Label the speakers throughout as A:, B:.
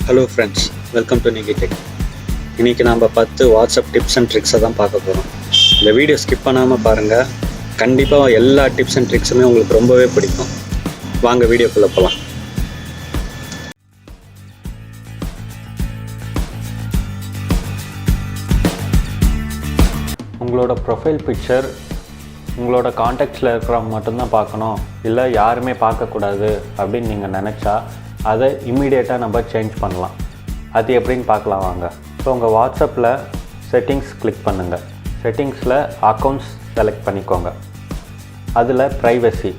A: Hello friends, welcome to Nigee Tech. இன்றைக்கி நம்ம 10 WhatsApp tips and ட்ரிக்ஸை தான் பார்க்க போகிறோம். இந்த வீடியோ ஸ்கிப் பண்ணாமல் பாருங்கள். கண்டிப்பாக எல்லா டிப்ஸ் அண்ட் ட்ரிக்ஸுமே உங்களுக்கு ரொம்பவே பிடிக்கும். வாங்க வீடியோக்குள்ளே போகலாம்.
B: உங்களோட ப்ரொஃபைல் பிக்சர் உங்களோட காண்டாக்ட்ஸில் இருக்கிறவங்க மட்டும்தான் பார்க்கணும், இல்லை யாருமே பார்க்கக்கூடாது அப்படின்னு நீங்கள் நினச்சா அதை இம்மீடியட்டாக நம்ம சேஞ்ச் பண்ணலாம். அது எப்படின்னு பார்க்கலாம் வாங்க. ஸோ உங்கள் வாட்ஸ்அப்பில் செட்டிங்ஸ் கிளிக் பண்ணுங்கள். செட்டிங்ஸில் அக்கௌண்ட்ஸ் செலக்ட் பண்ணிக்கோங்க. அதில் ப்ரைவசி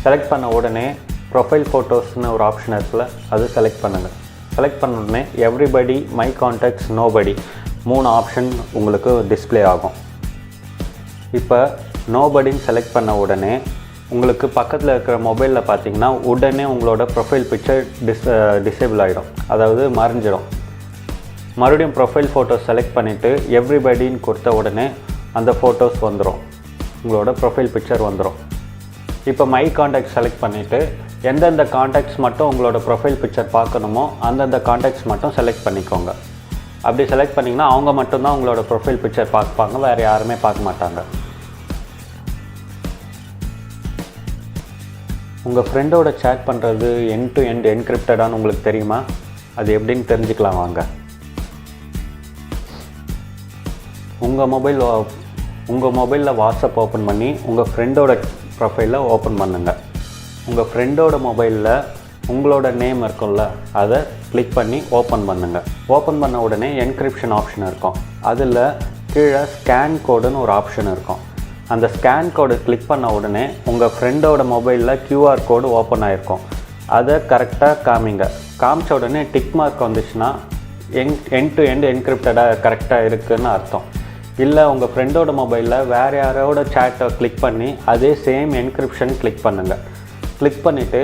B: செலக்ட் பண்ண உடனே ப்ரொஃபைல் ஃபோட்டோஸ்னு ஒரு ஆப்ஷன் இருக்குல்ல, அது செலக்ட் பண்ணுங்கள். செலக்ட் பண்ண உடனே everybody, my contacts, nobody 3 option உங்களுக்கு டிஸ்பிளே ஆகும். இப்போ நோபடின்னு செலக்ட் பண்ண உடனே உங்களுக்கு பக்கத்தில் இருக்கிற மொபைலில் பார்த்தீங்கன்னா உடனே உங்களோட ப்ரொஃபைல் பிக்சர் டிசேபிள் ஆகிடும், அதாவது மறைஞ்சிடும். மறுபடியும் ப்ரொஃபைல் ஃபோட்டோஸ் செலக்ட் பண்ணிவிட்டு எவ்ரிபடின்னு கொடுத்த உடனே அந்த ஃபோட்டோஸ் வந்துடும், உங்களோட ப்ரொஃபைல் பிக்சர் வந்துடும். இப்போ மை காண்டாக்ட்ஸ் செலக்ட் பண்ணிவிட்டு எந்தெந்த காண்டாக்ட்ஸ் மட்டும் உங்களோட ப்ரொஃபைல் பிக்சர் பார்க்கணுமோ அந்தந்த காண்டாக்ட்ஸ் மட்டும் செலக்ட் பண்ணிக்கோங்க. அப்படி செலக்ட் பண்ணிங்கன்னா அவங்க மட்டும்தான் உங்களோட ப்ரொஃபைல் பிக்சர் பார்ப்பாங்க, வேறு யாருமே பார்க்க மாட்டாங்க. உங்கள் ஃப்ரெண்டோட சேட் பண்ணுறது எண்ட் டு எண்ட் என்கிரிப்டடான்னு உங்களுக்கு தெரியுமா? அது எப்படின்னு தெரிஞ்சுக்கலாம் வாங்க. உங்கள் மொபைலில் வாட்ஸ்அப் ஓப்பன் பண்ணி உங்கள் ஃப்ரெண்டோட ப்ரொஃபைலில் ஓப்பன் பண்ணுங்கள். உங்கள் ஃப்ரெண்டோட மொபைலில் உங்களோட நேம் இருக்கும்ல, அதை கிளிக் பண்ணி ஓப்பன் பண்ணுங்கள். ஓப்பன் பண்ண உடனே என்கிரிப்ஷன் ஆப்ஷன் இருக்கும். அதில் கீழே ஸ்கேன் கோடுன்னு ஒரு ஆப்ஷன் இருக்கும். அந்த ஸ்கேன் கோடு கிளிக் பண்ண உடனே உங்கள் ஃப்ரெண்டோட மொபைலில் QR கோடு ஓப்பன் ஆகிருக்கும். அதை கரெக்டாக காமிங்க. காமிச்ச உடனே டிக் மார்க் வந்துச்சுன்னா எண்ட் டு எண்ட் என்கிரிப்டடாக கரெக்டாக இருக்குதுன்னு அர்த்தம். இல்லை உங்கள் ஃப்ரெண்டோட மொபைலில் வேறு யாரோட சேட்டை கிளிக் பண்ணி அதே சேம் என்கிரிப்ஷன் கிளிக் பண்ணுங்கள். கிளிக் பண்ணிவிட்டு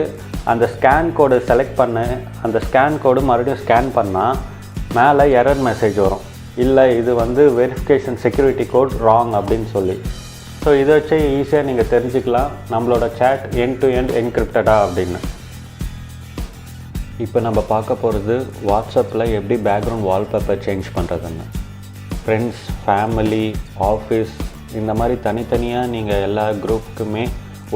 B: அந்த ஸ்கேன் கோடு செலக்ட் பண்ண அந்த ஸ்கேன் கோடு மறுபடியும் ஸ்கேன் பண்ணால் மேலே எரர் மெசேஜ் வரும், இல்லை இது வெரிஃபிகேஷன் செக்யூரிட்டி கோட் ராங் அப்படின்னு சொல்லி. ஸோ இதை வச்சு ஈஸியாக நீங்கள் தெரிஞ்சுக்கலாம் நம்மளோட சேட் எண்ட் டு எண்ட் என்கிரிப்டடா அப்படின்னு. இப்போ நம்ம பார்க்க போகிறது வாட்ஸ்அப்பில் எப்படி பேக்ரவுண்ட் வால்பேப்பர் சேஞ்ச் பண்ணுறதுன்னு. ஃப்ரெண்ட்ஸ், ஃபேமிலி, ஆஃபீஸ் இந்த மாதிரி தனித்தனியாக நீங்கள் எல்லா குரூப்புக்குமே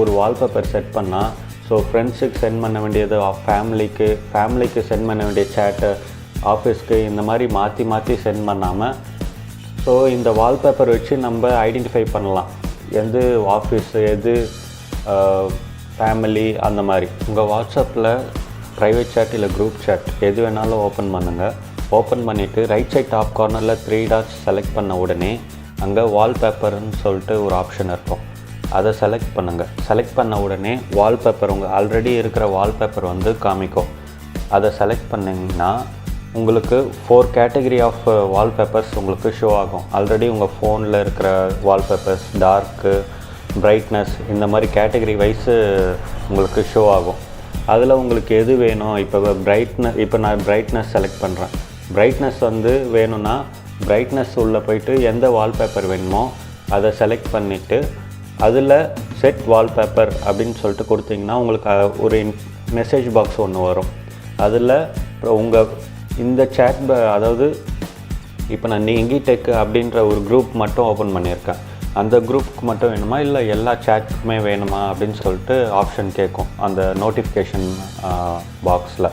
B: ஒரு வால்பேப்பர் செட் பண்ணால், ஸோ ஃப்ரெண்ட்ஸுக்கு சென்ட் பண்ண வேண்டியது ஃபேமிலிக்கு சென்ட் பண்ண வேண்டிய சேட்டை ஆஃபீஸ்க்கு இந்த மாதிரி மாற்றி மாற்றி சென்ட் பண்ணாமல், ஸோ இந்த வால்பேப்பர் வச்சு நம்ம ஐடென்டிஃபை பண்ணலாம் எது ஆஃபீஸ், எது ஃபேமிலி அந்த மாதிரி. உங்கள் வாட்ஸ்அப்பில் ப்ரைவேட் சேட் இல்லை குரூப் சேட் எது வேணாலும் ஓப்பன் பண்ணுங்கள். ஓப்பன் பண்ணிவிட்டு ரைட் சைட் டாப் கார்னரில் 3 டாட்ஸ் செலக்ட் பண்ண உடனே அங்கே வால்பேப்பர்னு சொல்லிட்டு ஒரு ஆப்ஷன் இருக்கும், அதை செலக்ட் பண்ணுங்கள். செலக்ட் பண்ண உடனே வால்பேப்பர் உங்கள் ஆல்ரெடி இருக்கிற வால்பேப்பர் காமிக்கும். அதை செலக்ட் பண்ணிங்கன்னா உங்களுக்கு 4 கேட்டகரி ஆஃப் வால்பேப்பர்ஸ் உங்களுக்கு ஷோ ஆகும். ஆல்ரெடி உங்கள் ஃபோனில் இருக்கிற வால்பேப்பர்ஸ், டார்க்கு, பிரைட்னஸ் இந்த மாதிரி கேட்டகரி வைஸு உங்களுக்கு ஷோ ஆகும். அதில் உங்களுக்கு எது வேணும், இப்போ நான் பிரைட்னஸ் செலக்ட் பண்ணுறேன். பிரைட்னஸ் வேணும்னா பிரைட்னஸ் உள்ளே போயிட்டு எந்த வால்பேப்பர் வேணுமோ அதை செலக்ட் பண்ணிவிட்டு அதில் செட் வால்பேப்பர் அப்படின்னு சொல்லிட்டு கொடுத்தீங்கன்னா உங்களுக்கு ஒரு மெசேஜ் பாக்ஸ் ஒன்று வரும். அதில் உங்கள் இந்த சேட் அதாவது இப்போ நான் Nigee Tech அப்படின்ற ஒரு குரூப் மட்டும் ஓப்பன் பண்ணியிருக்கேன். அந்த குரூப்புக்கு மட்டும் வேணுமா இல்லை எல்லா சேட்டுக்குமே வேணுமா அப்படின்னு சொல்லிட்டு ஆப்ஷன் கேட்கும் அந்த நோட்டிஃபிகேஷன் பாக்ஸில்.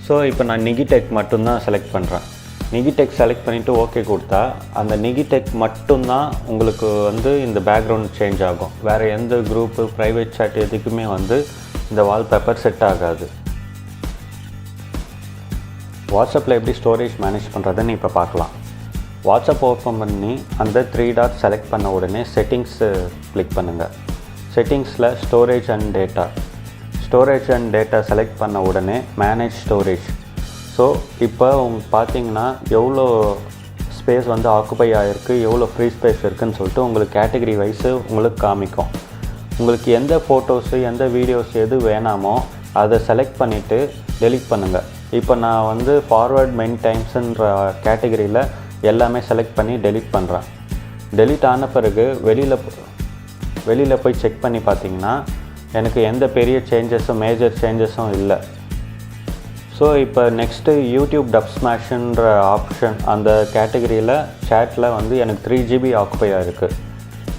B: ஸோ இப்போ நான் Nigee Tech மட்டும்தான் செலக்ட் பண்ணுறேன். Nigee Tech செலக்ட் பண்ணிவிட்டு ஓகே கொடுத்தா அந்த Nigee Tech மட்டும்தான் உங்களுக்கு இந்த பேக்ரவுண்ட் சேஞ்ச் ஆகும். வேறு எந்த குரூப்பு, ப்ரைவேட் சேட் எதுக்குமே இந்த வால்பேப்பர் செட் ஆகாது. வாட்ஸ்அப்பில் எப்படி ஸ்டோரேஜ் மேனேஜ் பண்ணுறதுன்னு இப்போ பார்க்கலாம். வாட்ஸ்அப் ஓப்பன் பண்ணி அந்த 3 டாட் செலக்ட் பண்ண உடனே செட்டிங்ஸு கிளிக் பண்ணுங்கள். செட்டிங்ஸில் ஸ்டோரேஜ் அண்ட் டேட்டா செலக்ட் பண்ண உடனே மேனேஜ் ஸ்டோரேஜ். ஸோ இப்போ பார்த்தீங்கன்னா எவ்வளோ ஸ்பேஸ் ஆக்குபை ஆகிருக்கு, எவ்வளோ ஃப்ரீ ஸ்பேஸ் இருக்குதுன்னு சொல்லிட்டு உங்களுக்கு கேட்டகரி வைஸு உங்களுக்கு காமிக்கும். உங்களுக்கு எந்த ஃபோட்டோஸு, எந்த வீடியோஸ் எது வேணாமோ அதை செலக்ட் பண்ணிவிட்டு டெலீட் பண்ணுங்கள். இப்போ நான் ஃபார்வர்ட் மெனி டைம்ஸுன்ற கேட்டகரியில் எல்லாமே செலக்ட் பண்ணி டெலீட் பண்ணுறேன். டெலீட் ஆன பிறகு வெளியில் போய் செக் பண்ணி பார்த்தீங்கன்னா எனக்கு எந்த பெரிய சேஞ்சஸும் மேஜர் சேஞ்சஸும் இல்லை. ஸோ இப்போ நெக்ஸ்ட்டு யூடியூப் டப் ஸ்மாஷ்ன்ற ஆப்ஷன் அந்த கேட்டகரியில் சேட்டில் வந்து எனக்கு 3 GB ஆக்குப்பையாக இருக்குது.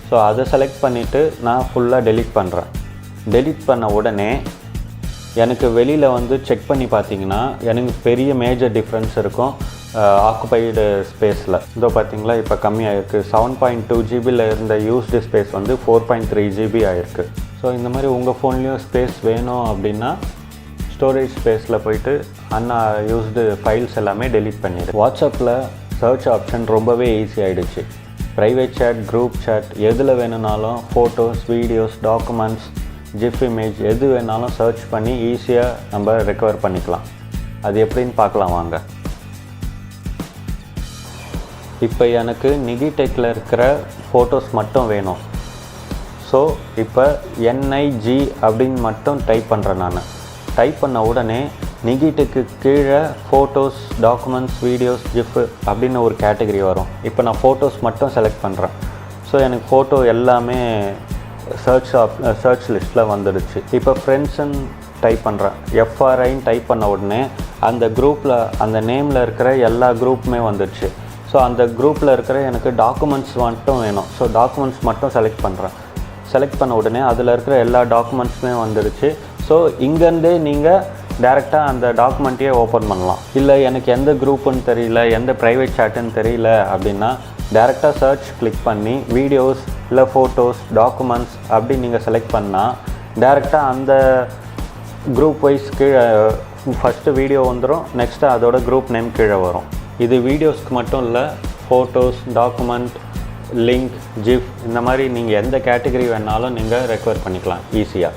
B: ஸோ அதை செலக்ட் பண்ணிவிட்டு நான் ஃபுல்லாக டெலீட் பண்ணுறேன். டெலீட் பண்ண உடனே எனக்கு வெளியில் வந்து செக் பண்ணி பார்த்தீங்கன்னா எனக்கு பெரிய மேஜர் டிஃப்ரென்ஸ் இருக்கும் ஆக்குபைடு ஸ்பேஸில். இதோ பார்த்தீங்களா இப்போ கம்மியாகிருக்கு. 7.2 GBயில் இருந்த யூஸ்டு ஸ்பேஸ் வந்து 4.3 GB ஆகிருக்கு. ஸோ இந்த மாதிரி உங்கள் ஃபோன்லேயும் ஸ்பேஸ் வேணும் அப்படின்னா ஸ்டோரேஜ் ஸ்பேஸில் போயிட்டு யூஸ்டு ஃபைல்ஸ் எல்லாமே டெலீட் பண்ணிடு. வாட்ஸ்அப்பில் சர்ச் ஆப்ஷன் ரொம்பவே ஈஸி ஆகிடுச்சு. ப்ரைவேட் சேட், குரூப் சேட் எதில் வேணும்னாலும் photos, videos, documents, GIF image எது வேணாலும் சர்ச் பண்ணி ஈஸியாக நம்ம ரெக்கவர் பண்ணிக்கலாம். அது எப்படின்னு பார்க்கலாம் வாங்க. இப்போ எனக்கு நிகி டெக்கில் இருக்கிற ஃபோட்டோஸ் மட்டும் வேணும். ஸோ இப்போ NIG அப்படின்னு மட்டும் டைப் பண்ணுறேன். நான் டைப் பண்ண உடனே நிகி டெக்கு கீழே ஃபோட்டோஸ், டாக்குமெண்ட்ஸ், வீடியோஸ், ஜிஃப் அப்படின்னு ஒரு கேட்டகரி வரும். இப்போ நான் ஃபோட்டோஸ் மட்டும் செலக்ட் பண்ணுறேன். ஸோ எனக்கு ஃபோட்டோ எல்லாமே சர்ச் லிஸ்ட்டில் வந்துடுச்சு. இப்போ ஃப்ரெண்ட்ஸுன்னு டைப் பண்ணுறேன். FRIன்னு டைப் பண்ண உடனே அந்த குரூப்பில் அந்த நேமில் இருக்கிற எல்லா குரூப்புமே வந்துடுச்சு. ஸோ அந்த குரூப்பில் இருக்கிற எனக்கு டாக்குமெண்ட்ஸ் மட்டும் வேணும். ஸோ டாக்குமெண்ட்ஸ் மட்டும் செலக்ட் பண்ணுறேன். செலக்ட் பண்ண உடனே அதில் இருக்கிற எல்லா டாக்குமெண்ட்ஸுமே வந்துடுச்சு. ஸோ இங்கேருந்தே நீங்கள் டேரெக்டாக அந்த டாக்குமெண்ட்டையே ஓப்பன் பண்ணலாம். இல்லை எனக்கு எந்த குரூப்புன்னு தெரியல, எந்த ப்ரைவேட் சேட்டுன்னு தெரியல அப்படின்னா டேரெக்டாக சர்ச் கிளிக் பண்ணி வீடியோஸ் இல்லை ஃபோட்டோஸ், டாக்குமெண்ட்ஸ் அப்படி நீங்கள் செலக்ட் பண்ணால் டேரெக்டாக அந்த குரூப் வைஸ் கீழே ஃபஸ்ட்டு வீடியோ வந்துடும். நெக்ஸ்ட்டு அதோட குரூப் நேம் கீழே வரும். இது வீடியோஸ்க்கு மட்டும் இல்லை, ஃபோட்டோஸ், டாக்குமெண்ட், லிங்க், ஜிஃப் இந்த மாதிரி நீங்கள் எந்த கேட்டகரி வேணாலும் நீங்கள் ரெக்கவர் பண்ணிக்கலாம் ஈஸியாக.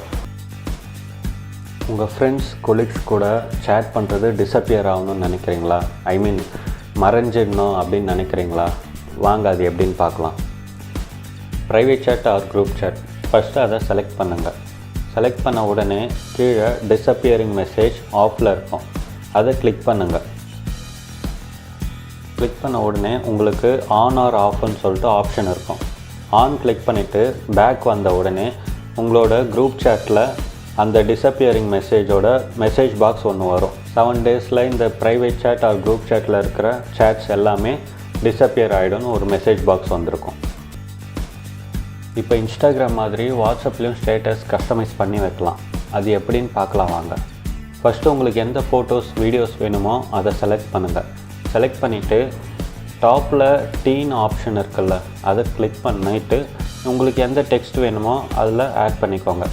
B: உங்கள் ஃப்ரெண்ட்ஸ், கொலீக்ஸ் கூட சேட் பண்ணுறது டிஸப்பியர் ஆகணும்னு நினைக்கிறீங்களா? மறைஞ்சிடணும் அப்படின்னு நினைக்கிறீங்களா? வாங்க அது எப்படின்னு பார்க்கலாம். Private chat or group chat first அதை செலக்ட் பண்ணுங்கள். செலக்ட் பண்ண உடனே கீழே டிஸப்பியரிங் மெசேஜ் ஆஃபில் இருக்கும். அதை கிளிக் பண்ணுங்கள். கிளிக் பண்ண உடனே உங்களுக்கு ஆன் ஆர் ஆஃப்னு சொல்லிட்டு ஆப்ஷன் இருக்கும். ஆன் கிளிக் பண்ணிவிட்டு பேக் வந்த உடனே உங்களோட குரூப் சேட்டில் அந்த டிஸப்பியரிங் மெசேஜோட மெசேஜ் பாக்ஸ் ஒன்று வரும். 7 டேஸில் இந்த ப்ரைவேட் சேட் ஆர் குரூப் சேட்டில் இருக்கிற சேட்ஸ் எல்லாமே டிஸப்பியர் ஆகிடும்னு ஒரு மெசேஜ் பாக்ஸ் வந்திருக்கும். இப்போ இன்ஸ்டாகிராம் மாதிரி வாட்ஸ்அப்லேயும் ஸ்டேட்டஸ் கஸ்டமைஸ் பண்ணி வைக்கலாம். அது எப்படின்னு பார்க்கலாம் வாங்க. ஃபஸ்ட்டு உங்களுக்கு எந்த ஃபோட்டோஸ், வீடியோஸ் வேணுமோ அதை செலக்ட் பண்ணுங்கள். செலக்ட் பண்ணிவிட்டு டாப்பில் டீன் ஆப்ஷன் இருக்குல்ல, அதை கிளிக் பண்ணிவிட்டு உங்களுக்கு எந்த டெக்ஸ்ட் வேணுமோ அதில் ஆட் பண்ணிக்கோங்க.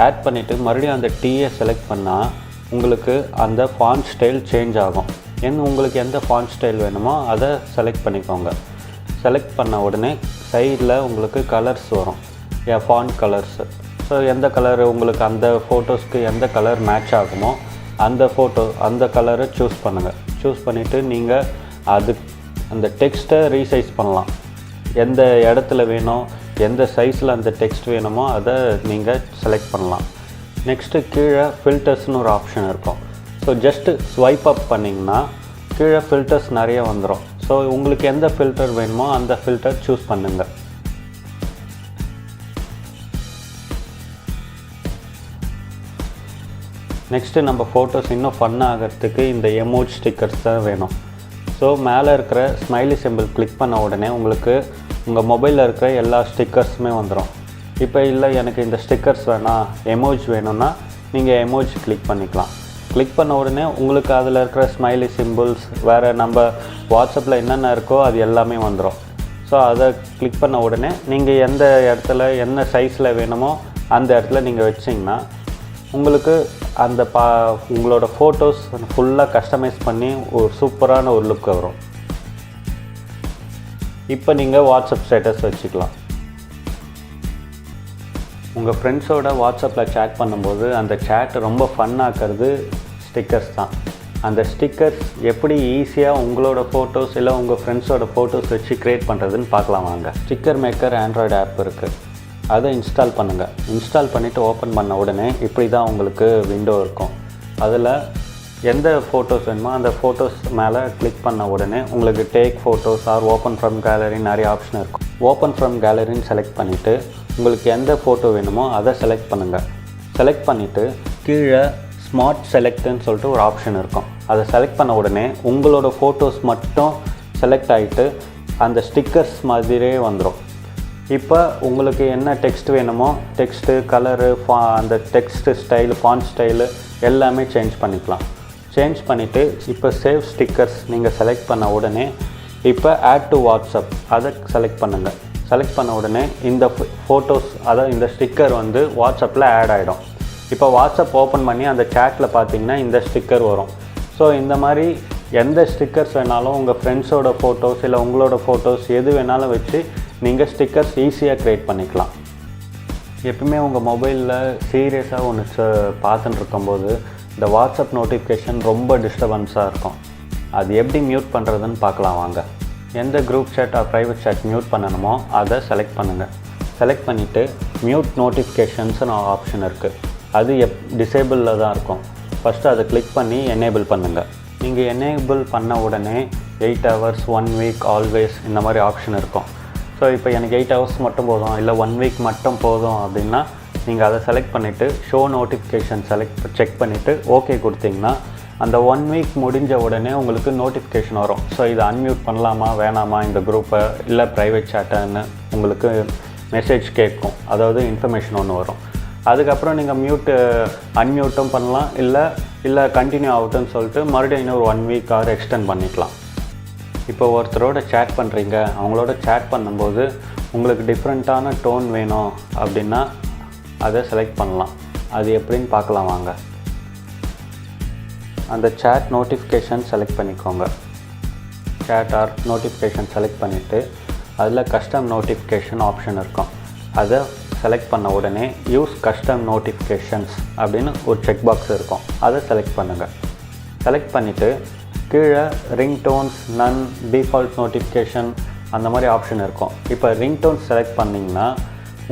B: ஆட் பண்ணிவிட்டு மறுபடியும் அந்த டீயை செலக்ட் பண்ணால் உங்களுக்கு அந்த ஃபாண்ட் ஸ்டைல் சேஞ்ச் ஆகும். உங்களுக்கு எந்த ஃபாண்ட் ஸ்டைல் வேணுமோ அதை செலக்ட் பண்ணிக்கோங்க. செலக்ட் பண்ண உடனே சைடில் உங்களுக்கு கலர்ஸ் வரும், ஃபாண்ட் கலர்ஸு. ஸோ எந்த கலர் உங்களுக்கு அந்த ஃபோட்டோஸ்க்கு எந்த கலர் மேட்ச் ஆகுமோ அந்த கலரை சூஸ் பண்ணுங்கள். சூஸ் பண்ணிவிட்டு நீங்கள் அந்த டெக்ஸ்ட்டை ரீசைஸ் பண்ணலாம். எந்த இடத்துல வேணும், எந்த சைஸில் அந்த டெக்ஸ்ட் வேணுமோ அதை நீங்கள் செலக்ட் பண்ணலாம். நெக்ஸ்ட்டு கீழே ஃபில்டர்ஸ்னு ஒரு ஆப்ஷன் இருக்கும். ஸோ ஜஸ்ட்டு ஸ்வைப் அப் பண்ணிங்கன்னா கீழே ஃபில்டர்ஸ் நிறைய வந்துடும். ஸோ உங்களுக்கு எந்த ஃபில்டர் வேணுமோ அந்த ஃபில்டர் சூஸ் பண்ணுங்கள். நெக்ஸ்ட்டு நம்ம ஃபோட்டோஸ் இன்னும் ஃபன் ஆகிறதுக்கு இந்த எமோஜ் ஸ்டிக்கர்ஸ் தான் வேணும். ஸோ மேலே இருக்கிற ஸ்மைலி சிம்பிள் கிளிக் பண்ண உடனே உங்களுக்கு உங்கள் மொபைலில் இருக்கிற எல்லா ஸ்டிக்கர்ஸுமே வந்துடும். இப்போ இல்லை எனக்கு இந்த ஸ்டிக்கர்ஸ் வேணாம், எமோஜ் வேணும்னா நீங்கள் எமோஜ் கிளிக் பண்ணிக்கலாம். கிளிக் பண்ண உடனே உங்களுக்கு அதில் இருக்கிற ஸ்மைலி சிம்பிள்ஸ், வேறு நம்ம வாட்ஸ்அப்பில் என்னென்ன இருக்கோ அது எல்லாமே வந்துடும். ஸோ அதை கிளிக் பண்ண உடனே நீங்கள் எந்த இடத்துல என்ன சைஸில் வேணுமோ அந்த இடத்துல நீங்கள் வச்சிங்கன்னா உங்களுக்கு அந்த உங்களோட ஃபோட்டோஸ் ஃபுல்லாக கஸ்டமைஸ் பண்ணி ஒரு சூப்பரான ஒரு லுக் வரும். இப்போ நீங்கள் வாட்ஸ்அப் ஸ்டேட்டஸ் வச்சுக்கலாம். உங்கள் ஃப்ரெண்ட்ஸோட வாட்ஸ்அப்பில் சேட் பண்ணும்போது அந்த சேட் ரொம்ப ஃபன் ஆக்கிறது ஸ்டிக்கர்ஸ் தான். அந்த ஸ்டிக்கர்ஸ் எப்படி ஈஸியாக உங்களோட ஃபோட்டோஸ் இல்லை உங்கள் ஃப்ரெண்ட்ஸோட ஃபோட்டோஸ் வச்சு க்ரியேட் பண்ணுறதுன்னு பார்க்கலாம் வாங்க. ஸ்டிக்கர் மேக்கர் ஆண்ட்ராய்டு ஆப் இருக்குது, அதை இன்ஸ்டால் பண்ணுங்கள். இன்ஸ்டால் பண்ணிவிட்டு ஓப்பன் பண்ண உடனே இப்படி தான் உங்களுக்கு விண்டோ இருக்கும். அதில் எந்த ஃபோட்டோஸ் வேணுமோ அந்த ஃபோட்டோஸ் மேலே கிளிக் பண்ண உடனே உங்களுக்கு take photos or open from gallery நிறைய ஆப்ஷன் இருக்கும். ஓப்பன் ஃப்ரம் கேலரின்னு செலக்ட் பண்ணிவிட்டு உங்களுக்கு எந்த ஃபோட்டோ வேணுமோ அதை செலக்ட் பண்ணுங்கள். செலக்ட் பண்ணிவிட்டு கீழே ஸ்மார்ட் செலக்ட்னு சொல்லிட்டு ஒரு ஆப்ஷன் இருக்கும். அதை செலக்ட் பண்ண உடனே உங்களோட ஃபோட்டோஸ் மட்டும் செலக்ட் ஆகிட்டு அந்த ஸ்டிக்கர்ஸ் மாதிரியே வந்துடும். இப்போ உங்களுக்கு என்ன டெக்ஸ்ட் வேணுமோ டெக்ஸ்ட்டு, கலரு, அந்த டெக்ஸ்ட்டு ஸ்டைலு, ஃபாண்ட் ஸ்டைலு எல்லாமே சேஞ்ச் பண்ணிக்கலாம். சேஞ்ச் பண்ணிவிட்டு இப்போ சேவ் ஸ்டிக்கர்ஸ் நீங்கள் செலக்ட் பண்ண உடனே இப்போ ஆட் டு வாட்ஸ்அப் அதை செலக்ட் பண்ணுங்கள். செலக்ட் பண்ண உடனே இந்த ஃபோட்டோஸ், அதாவது இந்த ஸ்டிக்கர் வந்து வாட்ஸ்அப்பில் ஆட் ஆகிடும். இப்போ வாட்ஸ்அப் ஓப்பன் பண்ணி அந்த சேட்டில் பார்த்தீங்கன்னா இந்த ஸ்டிக்கர் வரும். ஸோ இந்த மாதிரி எந்த ஸ்டிக்கர்ஸ் வேணாலும் உங்கள் ஃப்ரெண்ட்ஸோட ஃபோட்டோஸ் இல்லை உங்களோட ஃபோட்டோஸ் எது வேணாலும் வச்சு நீங்கள் ஸ்டிக்கர்ஸ் ஈஸியாக க்ரியேட் பண்ணிக்கலாம். எப்பவுமே உங்கள் மொபைலில் சீரியஸாக ஒன்று பார்த்துட்டு இருக்கும்போது இந்த வாட்ஸ்அப் நோட்டிஃபிகேஷன் ரொம்ப டிஸ்டர்பன்ஸாக இருக்கும். அது எப்படி மியூட் பண்ணுறதுன்னு பார்க்கலாம் வாங்க. எந்த group chat or private chat mute பண்ணணுமோ அதை செலக்ட் பண்ணுங்கள். செலக்ட் பண்ணிவிட்டு மியூட் நோட்டிஃபிகேஷன்ஸ்னு ஆப்ஷன் இருக்குது. அது டிசேபிளில் தான் இருக்கும். ஃபஸ்ட்டு அதை கிளிக் பண்ணி எனேபிள் பண்ணுங்கள். நீங்கள் எனேபிள் பண்ண உடனே 8 hours, 1 week, ஆல்வேஸ் இந்த மாதிரி ஆப்ஷன் இருக்கும். ஸோ இப்போ எனக்கு 8 hours மட்டும் போதும், இல்லை 1 week மட்டும் போதும் அப்படின்னா நீங்கள் அதை செலக்ட் பண்ணிவிட்டு ஷோ நோட்டிஃபிகேஷன் செக் பண்ணிவிட்டு ஓகே கொடுத்தீங்கன்னா அந்த 1 week முடிஞ்ச உடனே உங்களுக்கு நோட்டிஃபிகேஷன் வரும். ஸோ இதை அன்மியூட் பண்ணலாமா வேணாமா இந்த குரூப்பை, இல்லை ப்ரைவேட் சேட்டான்னு உங்களுக்கு மெசேஜ் கேட்கும். அதாவது இன்ஃபர்மேஷன் ஒன்று வரும். அதுக்கப்புறம் நீங்கள் அன்மியூட்டும் பண்ணலாம், இல்லை கண்டினியூ ஆகட்டும்னு சொல்லிட்டு மறுபடியும் இன்னொரு 1 week எக்ஸ்டெண்ட் பண்ணிக்கலாம். இப்போ ஒருத்தரோட சேட் பண்ணுறீங்க, அவங்களோட சேட் பண்ணும்போது உங்களுக்கு டிஃப்ரெண்ட்டான டோன் வேணும் அப்படின்னா அதை செலக்ட் பண்ணலாம். அது எப்படின்னு பார்க்கலாம் வாங்க. அந்த சேட் நோட்டிஃபிகேஷன் செலக்ட் பண்ணிக்கோங்க. சேட் ஆர் நோட்டிஃபிகேஷன் செலக்ட் பண்ணிவிட்டு அதில் கஸ்டம் நோட்டிஃபிகேஷன் ஆப்ஷன் இருக்கும். அதை செலக்ட் பண்ண உடனே யூஸ் கஸ்டம் நோட்டிஃபிகேஷன்ஸ் அப்படின்னு ஒரு செக் பாக்ஸ் இருக்கும். அதை செலக்ட் பண்ணுங்கள். செலக்ட் பண்ணிவிட்டு கீழே ரிங்டோன்ஸ், நன், டிஃபால்ட் நோட்டிஃபிகேஷன் அந்த மாதிரி ஆப்ஷன் இருக்கும். இப்போ ரிங்டோன்ஸ் செலக்ட் பண்ணிங்கன்னா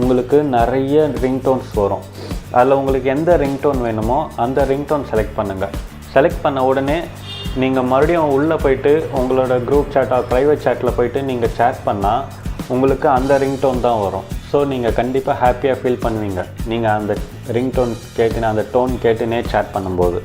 B: உங்களுக்கு நிறைய ரிங்டோன்ஸ் வரும். அதில் உங்களுக்கு எந்த ரிங்டோன் வேணுமோ அந்த ரிங்டோன் செலக்ட் பண்ணுங்கள். செலக்ட் பண்ண உடனே நீங்கள் மறுபடியும் உள்ளே போய்ட்டு உங்களோட குரூப் சேட் ஆர் ப்ரைவேட் சேட்டில் போய்ட்டு நீங்கள் சேட் பண்ணால் உங்களுக்கு அந்த ரிங்டோன் தான் வரும். ஸோ நீங்கள் கண்டிப்பாக ஹாப்பியாக ஃபீல் பண்ணுவீங்க நீங்கள் அந்த ரிங்டோன் கேட்டுன்னு, அந்த டோன் கேட்டுனே சேட் பண்ணும்போது.